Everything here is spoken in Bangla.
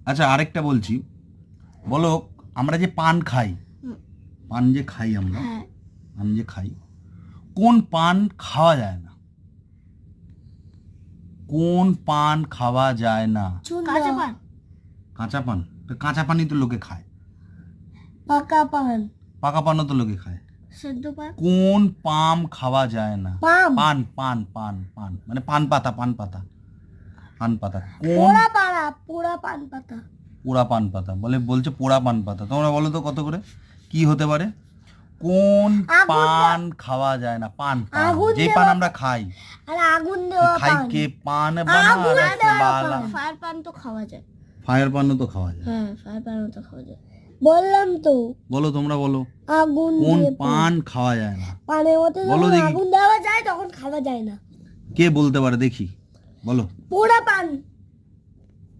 আচ্ছা আরেকটা বলছি, বলো আমরা যে পান খাই, পান যে খাই আমরা, পান যে খাই, কোন পান খাওয়া যায় না? কোন পান খাওয়া যায় না? কাঁচা পান। কাঁচা পান? তো কাঁচা পানই তো লোকে খায়। পাকা পান। পাকা পানও তো লোকে খায়। সেদ্ধ পান। কোন পাম খাওয়া যায় না? পাম। পান পান পান পান মানে পান পাতা, পান পাতা, পান পাতা। কোন? পোড়া পাড়া, পোড়া পান পাতা। পোড়া পান পাতা বলছে পোড়া পান পাতা। তোমরা বলো তো কত করে কি হতে পারে? কোন পান খাওয়া যায় না? পান, পান যে পান আমরা খাই। আর আগুন দেওয়া খাই পান। কে পান বানা? ফায়ার পান তো খাওয়া যায়। ফায়ার পানও তো খাওয়া যায়। হ্যাঁ, ফায়ার পান তো খাওয়া যায়। বললাম তো। বলো তোমরা বলো আগুন কোন দিয়ে পান খাওয়া যায় না? পানের মধ্যে বলো যখন দেখি। আগুন দেওয়া যায় তখন খাওয়া যায় না। কে বলতে পারে দেখি, বলো। পোড়া পান।